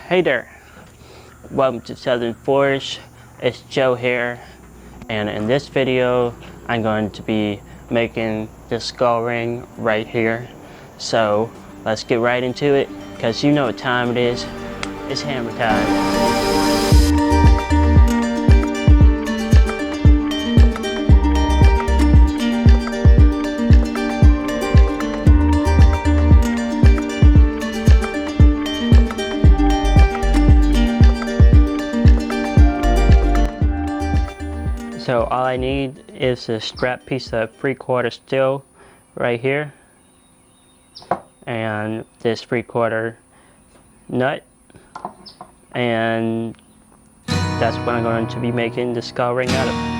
Hey there, welcome to Southern Forge. It's Joe here, and in this video I'm going to be making the skull ring right here. So let's get right into it, because you know what time it is. It's hammer time. So all I need is a scrap piece of 3/4 steel right here, and this 3/4 nut, and that's what I'm going to be making the skull ring out of.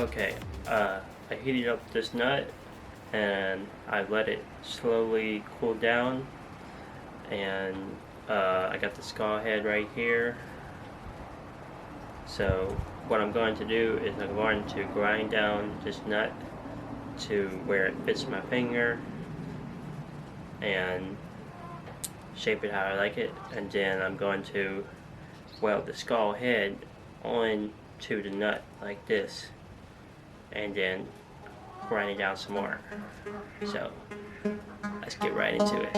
Okay, I heated up this nut and I let it slowly cool down, and I got the skull head right here. So what I'm going to do is I'm going to grind down this nut to where it fits my finger and shape it how I like it, and then I'm going to weld the skull head on to the nut like this, and then grind it down some more. So let's get right into it.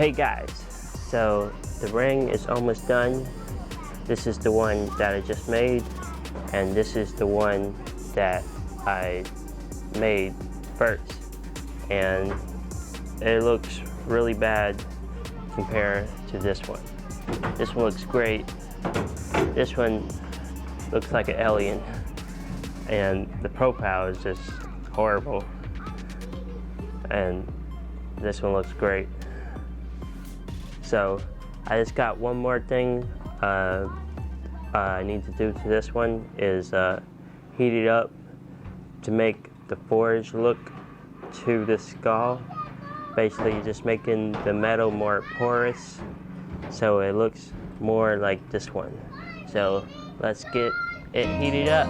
Hey guys, so the ring is almost done. This is the one that I just made, and this is the one that I made first. And it looks really bad compared to this one. This one looks great. This one looks like an alien. And the profile is just horrible. And this one looks great. So I just got one more thing I need to do to this one is heat it up to make the forge look to the skull. Basically just making the metal more porous so it looks more like this one. So let's get it heated up.